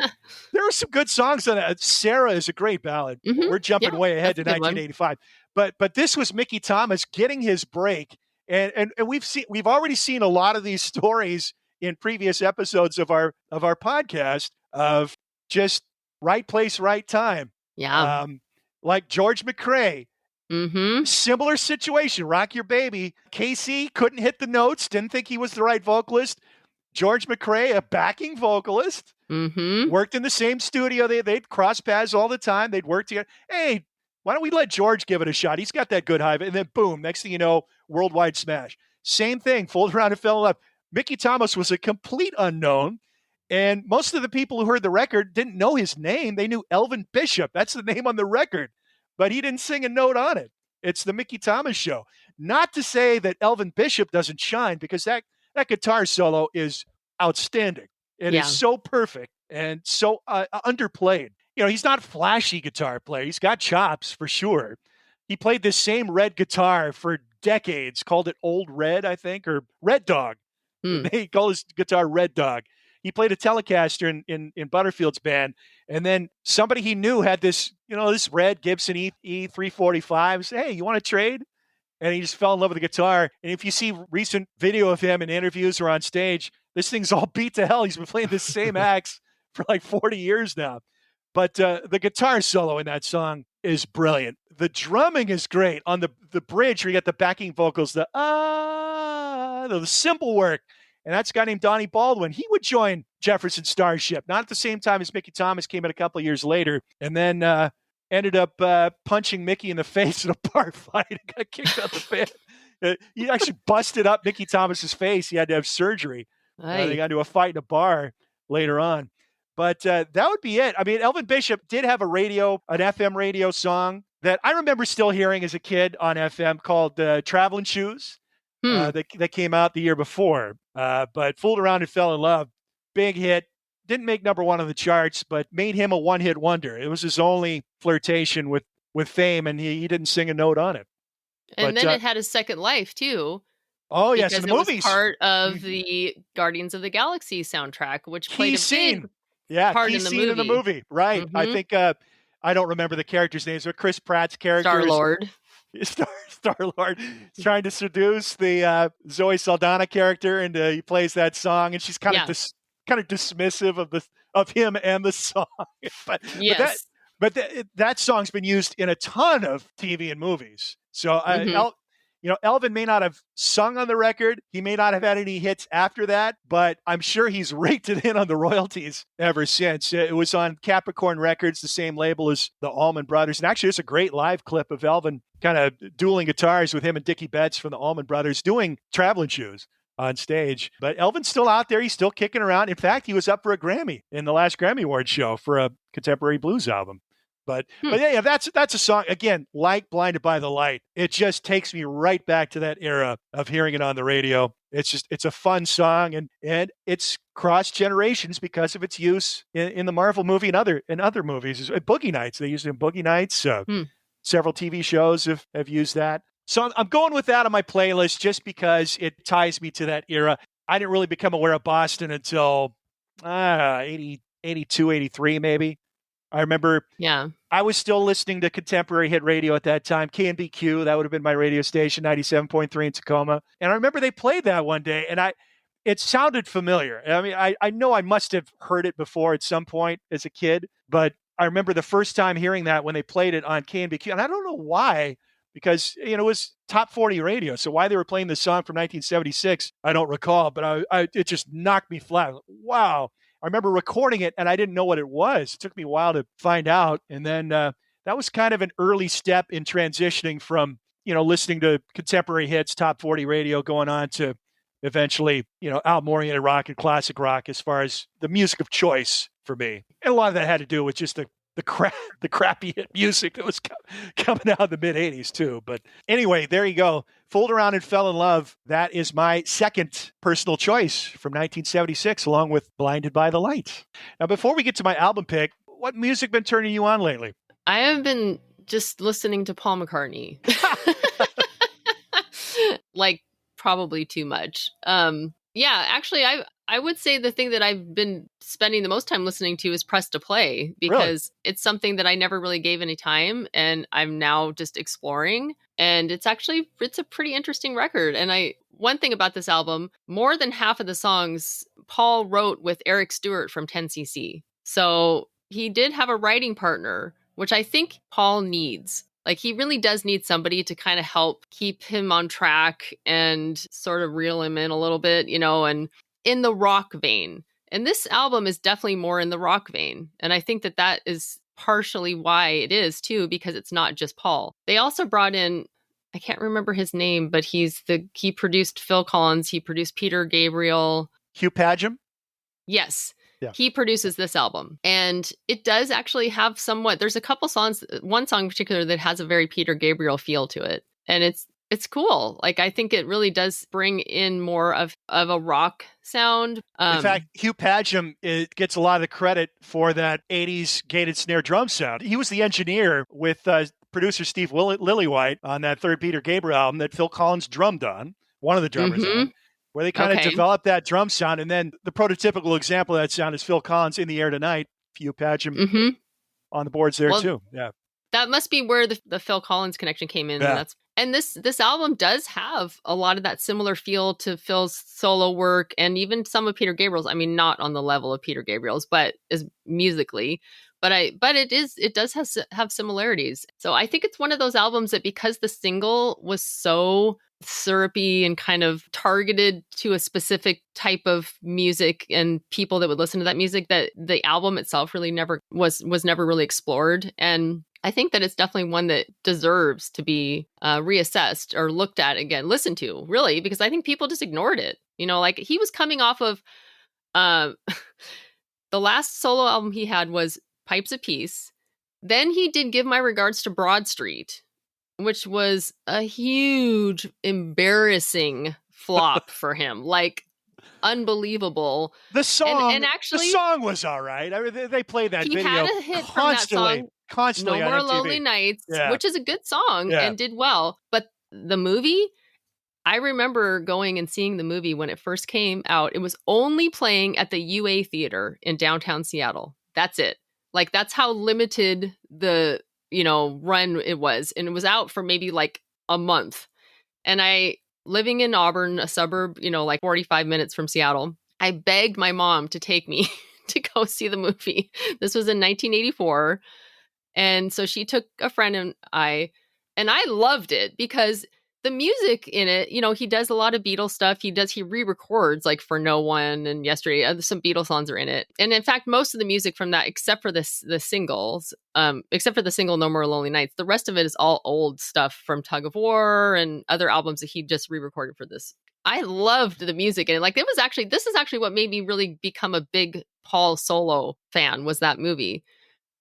There were some good songs on that. Sarah is a great ballad. Mm-hmm. We're jumping way ahead to 1985. But this was Mickey Thomas getting his break. And we've already seen a lot of these stories in previous episodes of our podcast of just right place, right time. Yeah. Like George McCrae. Mm-hmm. Similar situation. Rock Your Baby. Casey couldn't hit the notes, didn't think he was the right vocalist. George McCrae, a backing vocalist, worked in the same studio. They'd cross paths all the time. They'd work together. Hey, why don't we let George give it a shot? He's got that good high. And then boom, next thing you know, worldwide smash. Same thing, folded around and fell in love. Mickey Thomas was a complete unknown. And most of the people who heard the record didn't know his name. They knew Elvin Bishop. That's the name on the record. But he didn't sing a note on it. It's the Mickey Thomas show. Not to say that Elvin Bishop doesn't shine, because that guitar solo is outstanding. It is so perfect and so underplayed. He's not a flashy guitar player. He's got chops for sure. He played this same red guitar for decades, called it Old Red, I think, or Red Dog. They call his guitar Red Dog. He played a Telecaster in Butterfield's band. And then somebody he knew had this, this red Gibson E345. Said, hey, you want to trade? and he just fell in love with the guitar. And if you see recent video of him in interviews or on stage, this thing's all beat to hell. He's been playing the same axe for like 40 years now. But the guitar solo in that song is brilliant. The drumming is great. On the bridge where you get the backing vocals, the cymbal work. And that's a guy named Donnie Baldwin. He would join Jefferson Starship, not at the same time as Mickey Thomas came in a couple of years later, and then ended up punching Mickey in the face in a bar fight and got kicked out the band. He actually busted up Mickey Thomas's face. He had to have surgery. They got into a fight in a bar later on. But that would be it. I mean, Elvin Bishop did have an FM radio song that I remember still hearing as a kid on FM called Traveling Shoes. That came out the year before. But Fooled Around and Fell in Love, big hit. Didn't make number one on the charts, but made him a one-hit wonder. It was his only flirtation with fame, and he didn't sing a note on it. And then it had a second life, too. Oh, yes, in the movies. It was part of the Guardians of the Galaxy soundtrack, which played a big part in the movie. In the movie, right. I think, I don't remember the characters' names, but Chris Pratt's character. Star-Lord. Star-Lord is trying to seduce the Zoe Saldana character, and he plays that song, and she's kind of dismissive of him and the song. but that song's been used in a ton of TV and movies. So Elvin may not have sung on the record. He may not have had any hits after that, but I'm sure he's raked it in on the royalties ever since. It was on Capricorn Records, the same label as the Allman Brothers. And actually, there's a great live clip of Elvin kind of dueling guitars with him and Dickie Betts from the Allman Brothers doing Traveling Shoes on stage. But Elvin's still out there. He's still kicking around. In fact, he was up for a Grammy in the last Grammy Awards show for a contemporary blues album. But yeah, that's a song, again, like Blinded by the Light. It just takes me right back to that era of hearing it on the radio. It's a fun song, and it's crossed generations because of its use in the Marvel movie and other movies. Boogie Nights, they used it in Boogie Nights. Several TV shows have used that. So I'm going with that on my playlist just because it ties me to that era. I didn't really become aware of Boston until 82, 83 maybe. I remember I was still listening to contemporary hit radio at that time, KNBQ, that would have been my radio station, 97.3 in Tacoma. And I remember they played that one day, and it sounded familiar. I mean, I know I must have heard it before at some point as a kid, but I remember the first time hearing that when they played it on KNBQ, and I don't know why, because it was top 40 radio. So why they were playing this song from 1976, I don't recall, but it just knocked me flat. Wow. I remember recording it, and I didn't know what it was. It took me a while to find out. And then that was kind of an early step in transitioning from, listening to contemporary hits, top 40 radio, going on to eventually, album-oriented rock and classic rock as far as the music of choice for me. And a lot of that had to do with just the crappy hit music that was coming out in the mid-'80s too. But anyway, there you go. Fooled Around and Fell in Love. That is my second personal choice from 1976, along with Blinded by the Light. Now, before we get to my album pick, what music been turning you on lately? I have been just listening to Paul McCartney. Like, probably too much. Actually, I would say the thing that I've been spending the most time listening to is Press to Play, because It's something that I never really gave any time, and I'm now just exploring. And it's a pretty interesting record. And one thing about this album, more than half of the songs Paul wrote with Eric Stewart from 10cc. So he did have a writing partner, which I think Paul needs. Like, he really does need somebody to kind of help keep him on track and sort of reel him in a little bit, and in the rock vein. And this album is definitely more in the rock vein. And I think that is partially why it is too, because it's not just Paul. They also brought in, I can't remember his name, but he produced Phil Collins. He produced Peter Gabriel. Hugh Padgham? Yes. Yeah. He produces this album, and it does actually have there's a couple songs, one song in particular that has a very Peter Gabriel feel to it. And it's cool. Like, I think it really does bring in more of a rock sound. In fact, Hugh Padgham gets a lot of the credit for that 80s gated snare drum sound. He was the engineer with producer Steve Lillywhite on that third Peter Gabriel album that Phil Collins drummed on, one of the drummers on, where they kind of developed that drum sound. And then the prototypical example of that sound is Phil Collins, In the Air Tonight. Hugh Padgham on the boards there too. Yeah. That must be where the Phil Collins connection came in. Yeah. And this album does have a lot of that similar feel to Phil's solo work and even some of Peter Gabriel's. I mean, not on the level of Peter Gabriel's, but is musically. But it does have similarities. So I think it's one of those albums that, because the single was so syrupy and kind of targeted to a specific type of music and people that would listen to that music, that the album itself really never was never really explored. And I think that it's definitely one that deserves to be reassessed or looked at again, listened to, really, because I think people just ignored it. You know, like he was coming off of the last solo album he had was Pipes of Peace. Then he did Give My Regards to Broad Street, which was a huge, embarrassing flop for him. Like, unbelievable. The song, and actually, the song was all right. I mean, they played that video had a hit constantly. From that song, Constantly No on More MTV. Lonely Nights, Yeah. which is a good song and did well. But the movie, I remember going and seeing the movie when it first came out. It was only playing at the UA Theater in downtown Seattle. That's it. Like, that's how limited the, run it was. And it was out for maybe like a month. And living in Auburn, a suburb, like 45 minutes from Seattle, I begged my mom to take me to go see the movie. This was in 1984. And so she took a friend and I loved it because the music in it, he does a lot of Beatles stuff. He re-records like For No One and Yesterday. Some Beatles songs are in it. And in fact, most of the music from that, except for the singles, except for the single No More Lonely Nights, the rest of it is all old stuff from Tug of War and other albums that he just re-recorded for this. I loved the music. And this is actually what made me really become a big Paul solo fan, was that movie.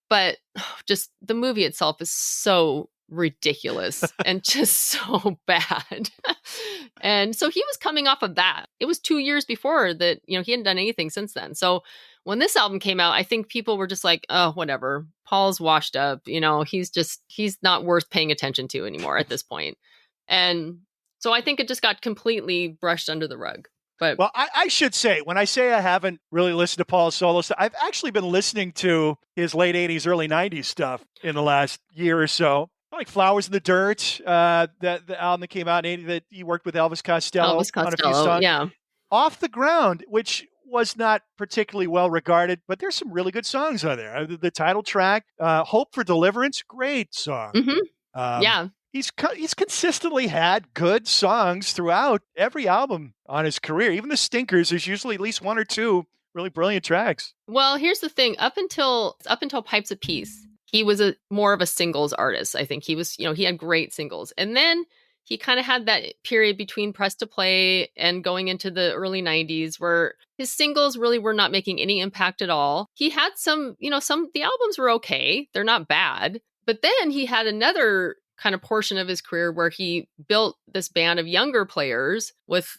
But just the movie itself is so ridiculous and just so bad. And so he was coming off of that. It was 2 years before that, he hadn't done anything since then. So when this album came out, I think people were just like, oh, whatever. Paul's washed up. He's not worth paying attention to anymore at this point. And so I think it just got completely brushed under the rug. But, well, I should say, when I say I haven't really listened to Paul's solo stuff, I've actually been listening to his late 80s, early 90s stuff in the last year or so. Like Flowers in the Dirt, the album that came out in 80 that he worked with Elvis Costello on a few songs. Yeah. Off the Ground, which was not particularly well regarded, but there's some really good songs on there. The title track, Hope for Deliverance, great song. Mm-hmm. Yeah. He's consistently had good songs throughout every album on his career. Even the stinkers, there's usually at least one or two really brilliant tracks. Well, here's the thing. Up until Pipes of Peace, he was more of a singles artist. I think he was, he had great singles. And then he kind of had that period between Press to Play and going into the early 90s where his singles really were not making any impact at all. He had the albums were okay. They're not bad. But then he had another kind of portion of his career where he built this band of younger players with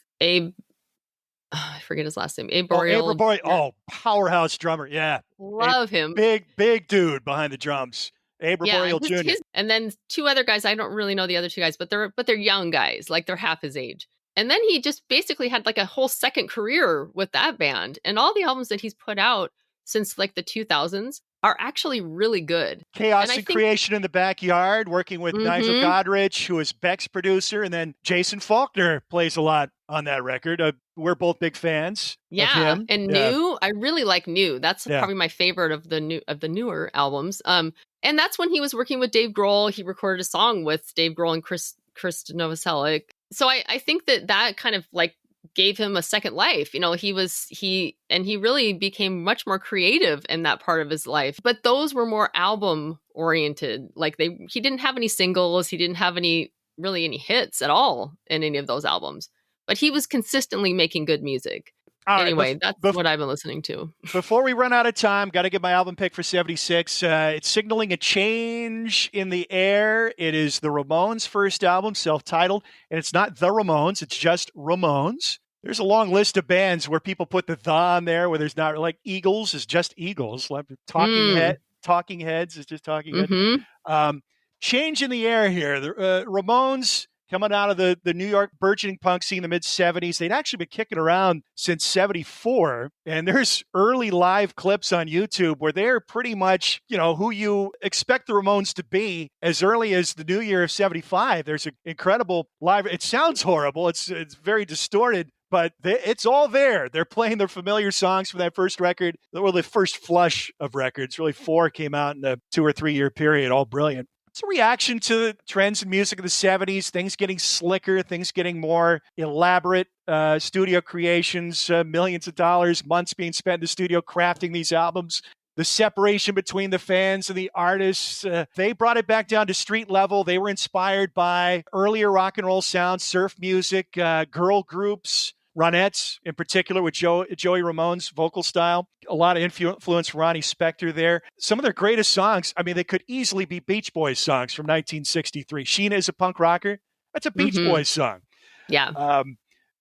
I forget his last name, Abe Boreal. Powerhouse drummer. Yeah. Love him. Big dude behind the drums. Abe Boreal Jr. And then two other guys, I don't really know the other two guys, but they're young guys, like they're half his age. And then he just basically had like a whole second career with that band. And all the albums that he's put out since like the 2000s are actually really good. Chaos and Creation in the Backyard, working with Nigel Godrich, who is Beck's producer, and then Jason Faulkner plays a lot on that record. We're both big fans of him. And New, I really like New. That's probably my favorite of the newer albums. And that's when he was working with Dave Grohl. He recorded a song with Dave Grohl and Chris Novoselic. So I think that kind of like gave him a second life. He really became much more creative in that part of his life. But those were more album oriented. Like he didn't have any singles. He didn't have any hits at all in any of those albums. But he was consistently making good music. Anyway, that's what I've been listening to. Before we run out of time, got to get my album pick for 76. It's signaling a change in the air. It is the Ramones' first album, self-titled, and it's not the Ramones. It's just Ramones. There's a long list of bands where people put the on there, where there's not, like Eagles is just Eagles. Talking Heads is just Talking Heads. Change in the air here. The Ramones coming out of the New York burgeoning punk scene in the mid-'70s. They'd actually been kicking around since 74. And there's early live clips on YouTube where they're pretty much, who you expect the Ramones to be as early as the new year of 75. There's an incredible live. It sounds horrible. It's very distorted. But it's all there. They're playing their familiar songs from that first record. Well, the first flush of records. Really, 4 came out in a 2 or 3 year period. All brilliant. It's a reaction to the trends in music of the 70s, things getting slicker, things getting more elaborate, studio creations, millions of dollars, months being spent in the studio crafting these albums. The separation between the fans and the artists, they brought it back down to street level. They were inspired by earlier rock and roll sounds, surf music, girl groups, Ronettes in particular with Joey Ramone's vocal style. A lot of influence from Ronnie Spector there. Some of their greatest songs, they could easily be Beach Boys songs from 1963. Sheena is a Punk Rocker. That's a Beach Boys song. Yeah.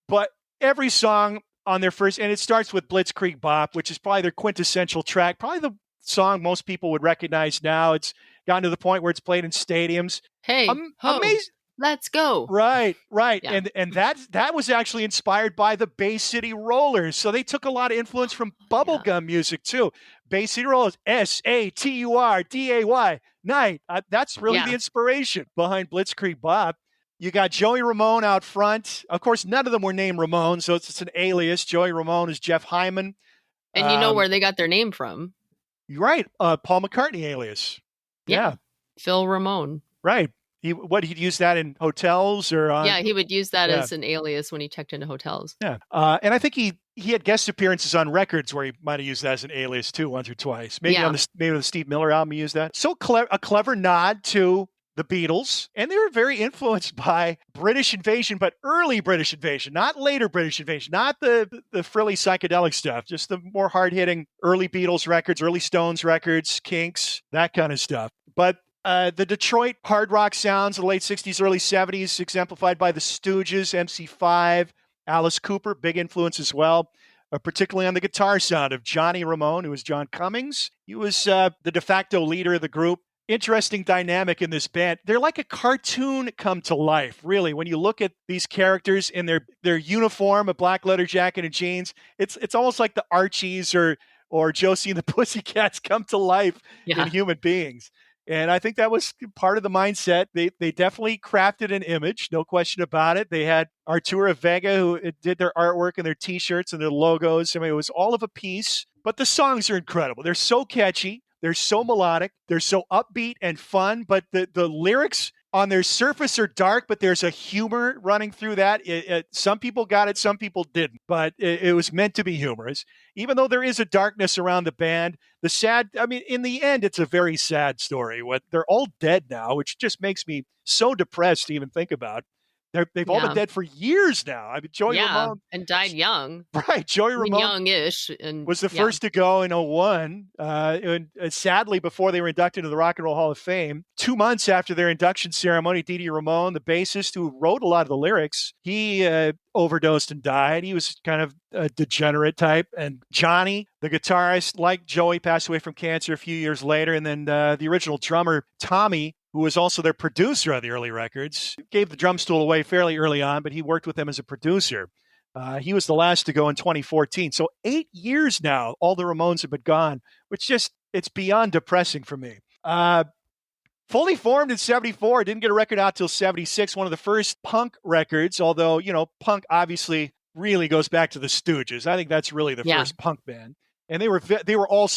But every song on their first, and it starts with Blitzkrieg Bop, which is probably their quintessential track, probably the song most people would recognize now. It's gotten to the point where it's played in stadiums. Hey, amazing. Let's go. Right. Yeah. And that was actually inspired by the Bay City Rollers. So they took a lot of influence from bubblegum music too. Bay City Rollers, SATURDAY, night. That's really the inspiration behind Blitzkrieg Bop. You got Joey Ramone out front. Of course, none of them were named Ramone, so it's an alias. Joey Ramone is Jeff Hyman. And you know where they got their name from. You're right. Paul McCartney alias. Yeah. Phil Ramone. Right. He'd use that in hotels or on... Yeah, he would use that as an alias when he checked into hotels. Yeah. And I think he had guest appearances on records where he might have used that as an alias too, once or twice. Maybe on the Steve Miller album he used that. So a clever nod to the Beatles, and they were very influenced by British Invasion, but early British Invasion, not later British Invasion, not the frilly psychedelic stuff, just the more hard-hitting early Beatles records, early Stones records, Kinks, that kind of stuff. But the Detroit hard rock sounds of the late 60s, early 70s, exemplified by the Stooges, MC5, Alice Cooper, big influence as well, particularly on the guitar sound of Johnny Ramone, who was John Cummings. He was the de facto leader of the group. Interesting dynamic in this band. They're like a cartoon come to life, really. When you look at these characters in their uniform, a black leather jacket and jeans, it's almost like the Archies or Josie and the Pussycats come to life in human beings. And I think that was part of the mindset. They definitely crafted an image, no question about it. They had Arturo Vega, who did their artwork and their T-shirts and their logos. It was all of a piece. But the songs are incredible. They're so catchy. They're so melodic. They're so upbeat and fun. But the lyrics on their surface are dark, but there's a humor running through that. Some people got it, some people didn't. But it was meant to be humorous. Even though there is a darkness around the band, in the end, it's a very sad story. They're all dead now, which just makes me so depressed to even think about. They've all been dead for years now. Joey Ramone. And died young. Right. Joey Ramone. Youngish. And was the first to go in 2001. And sadly, before they were inducted into the Rock and Roll Hall of Fame, 2 months after their induction ceremony, Didi Ramone, the bassist who wrote a lot of the lyrics, he overdosed and died. He was kind of a degenerate type. And Johnny, the guitarist, like Joey, passed away from cancer a few years later. And then the original drummer, Tommy, who was also their producer on the early records, gave the drum stool away fairly early on, but he worked with them as a producer. He was the last to go in 2014. So 8 years now, all the Ramones have been gone, which it's beyond depressing for me. Fully formed in 74, didn't get a record out till 76, one of the first punk records, although, punk obviously really goes back to the Stooges. I think that's really the first punk band. And they were all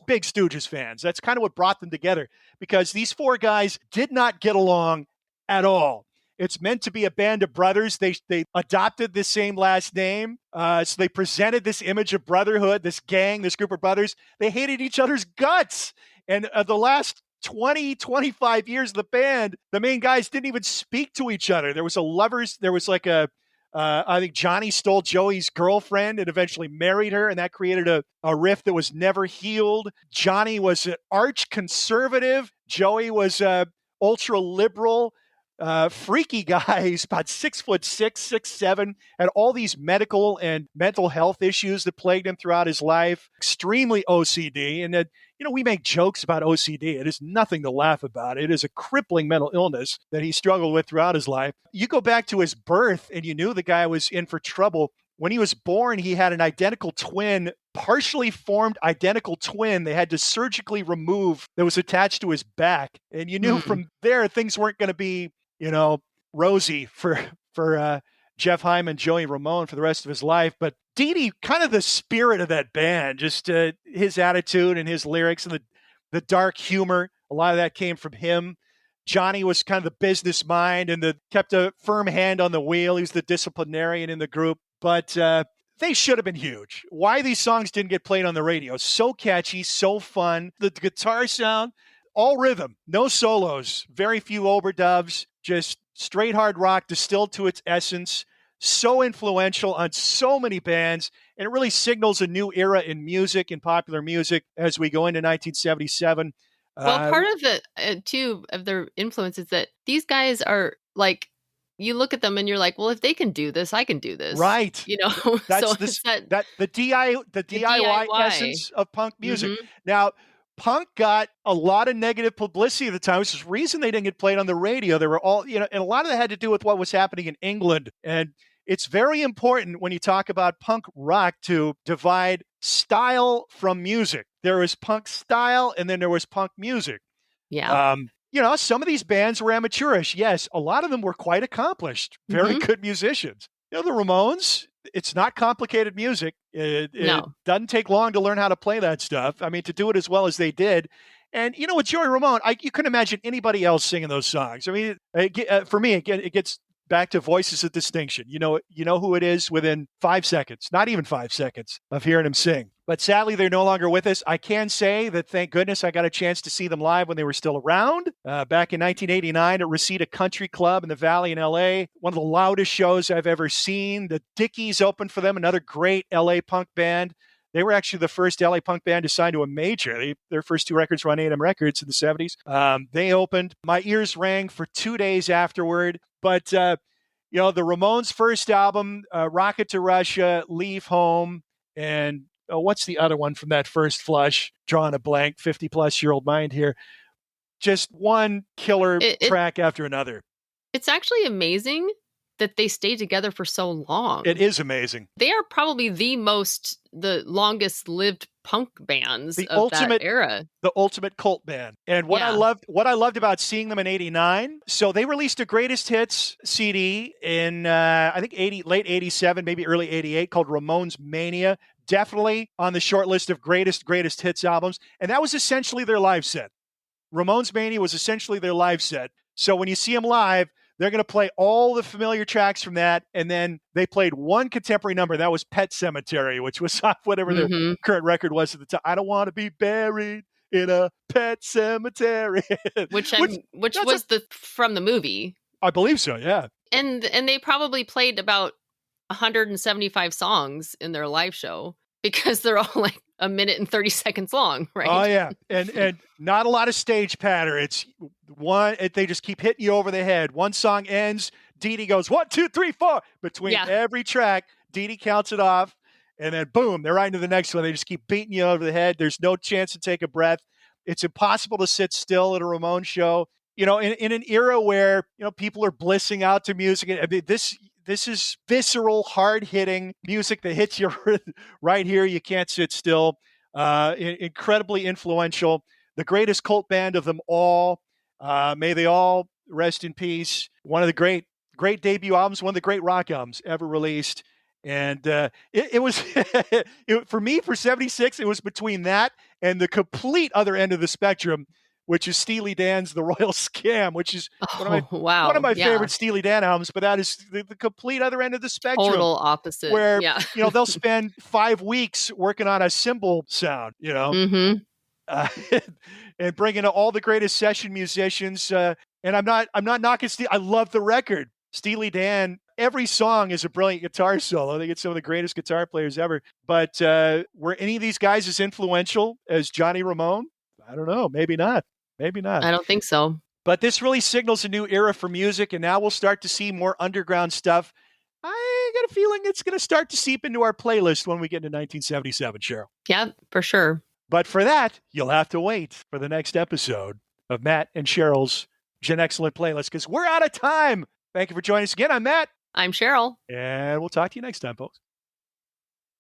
big Stooges fans. That's kind of what brought them together, because these 4 guys did not get along at all. It's meant to be a band of brothers. They adopted the same last name. So they presented this image of brotherhood, this gang, this group of brothers. They hated each other's guts. And the last 20, 25 years of the band, the main guys didn't even speak to each other. There was I think Johnny stole Joey's girlfriend and eventually married her, and that created a rift that was never healed. Johnny was an arch conservative. Joey was ultra liberal. freaky guy. He's about 6'6", 6'7", had all these medical and mental health issues that plagued him throughout his life. Extremely OCD, and we make jokes about OCD. It is nothing to laugh about. It is a crippling mental illness that he struggled with throughout his life. You go back to his birth, and you knew the guy was in for trouble. When he was born, he had an identical twin, partially formed identical twin they had to surgically remove that was attached to his back. And you knew from there things weren't going to be, rosy for Jeff Hyman, Joey Ramone for the rest of his life. But Dee Dee, kind of the spirit of that band, just his attitude and his lyrics and the dark humor, a lot of that came from him. Johnny was kind of the business mind and kept a firm hand on the wheel. He was the disciplinarian in the group. But they should have been huge. Why these songs didn't get played on the radio? So catchy, so fun. The guitar sound, all rhythm, no solos, very few overdubs, just straight hard rock distilled to its essence. So influential on so many bands. And it really signals a new era in music, in popular music, as we go into 1977. Well, part of it, too, of their influence is that these guys are like, you look at them and you're like, well, if they can do this, I can do this. Right. That's So the DIY essence of punk music. Mm-hmm. Now, punk got a lot of negative publicity at the time, which is the reason they didn't get played on the radio. They were all, and a lot of that had to do with what was happening in England. And it's very important when you talk about punk rock to divide style from music. There was punk style and then there was punk music. Yeah. Some of these bands were amateurish. Yes, a lot of them were quite accomplished, very good musicians. The Ramones, it's not complicated music. It doesn't take long to learn how to play that stuff. I mean, to do it as well as they did. And, with Joey Ramone, you couldn't imagine anybody else singing those songs. I mean, for me, it gets back to voices of distinction. You know who it is within 5 seconds, not even 5 seconds of hearing him sing. But sadly, they're no longer with us. I can say that, thank goodness, I got a chance to see them live when they were still around. Back in 1989 at Reseda Country Club in the Valley in L.A. One of the loudest shows I've ever seen. The Dickies opened for them, another great L.A. punk band. They were actually the first LA punk band to sign to a major. Their first 2 records were on A&M Records in the 70s. They opened. My ears rang for 2 days afterward. But, the Ramones' first album, Rocket to Russia, Leave Home, and what's the other one from that first flush? Drawing a blank, 50-plus-year-old mind here. Just one killer track after another. It's actually amazing that they stayed together for so long. It is amazing. They are probably the longest lived punk bands that era. The ultimate cult band. And what I loved about seeing them in 89, so they released a greatest hits CD in I think late 87, maybe early 88, called Ramones Mania. Definitely on the short list of greatest hits albums. And that was essentially their live set. Ramones Mania was essentially their live set. So when you see them live, they're going to play all the familiar tracks from that, and then they played one contemporary number. That was Pet Sematary, which was off whatever their current record was at the time. I don't want to be buried in a pet cemetery. which was from the movie. I believe so, yeah. And they probably played about 175 songs in their live show because they're all like a minute and 30 seconds long, right? Oh, yeah. And not a lot of stage patter. It's one, they just keep hitting you over the head. One song ends, Dee Dee goes, 1, 2, 3, 4. Between every track, Dee Dee counts it off, and then boom, they're right into the next one. They just keep beating you over the head. There's no chance to take a breath. It's impossible to sit still at a Ramones show. In an era where, people are blissing out to music. I mean, this is visceral, hard-hitting music that hits you right here. You can't sit still. Incredibly influential. The greatest cult band of them all. May they all rest in peace. One of the great debut albums, one of the great rock albums ever released. And it was, for me, for 76, it was between that and the complete other end of the spectrum, which is Steely Dan's The Royal Scam, which is one of my favorite Steely Dan albums, but that is the complete other end of the spectrum. Total opposite. Where, they'll spend 5 weeks working on a cymbal sound, and bringing all the greatest session musicians. And I'm not knocking Steely. I love the record. Steely Dan, every song is a brilliant guitar solo. They get some of the greatest guitar players ever. But were any of these guys as influential as Johnny Ramone? I don't know. Maybe not. Maybe not. I don't think so. But this really signals a new era for music, and now we'll start to see more underground stuff. I got a feeling it's going to start to seep into our playlist when we get into 1977, Sheryl. Yeah, for sure. But for that, you'll have to wait for the next episode of Matt and Sheryl's Gen Excellent Playlist, because we're out of time. Thank you for joining us again. I'm Matt. I'm Sheryl. And we'll talk to you next time, folks.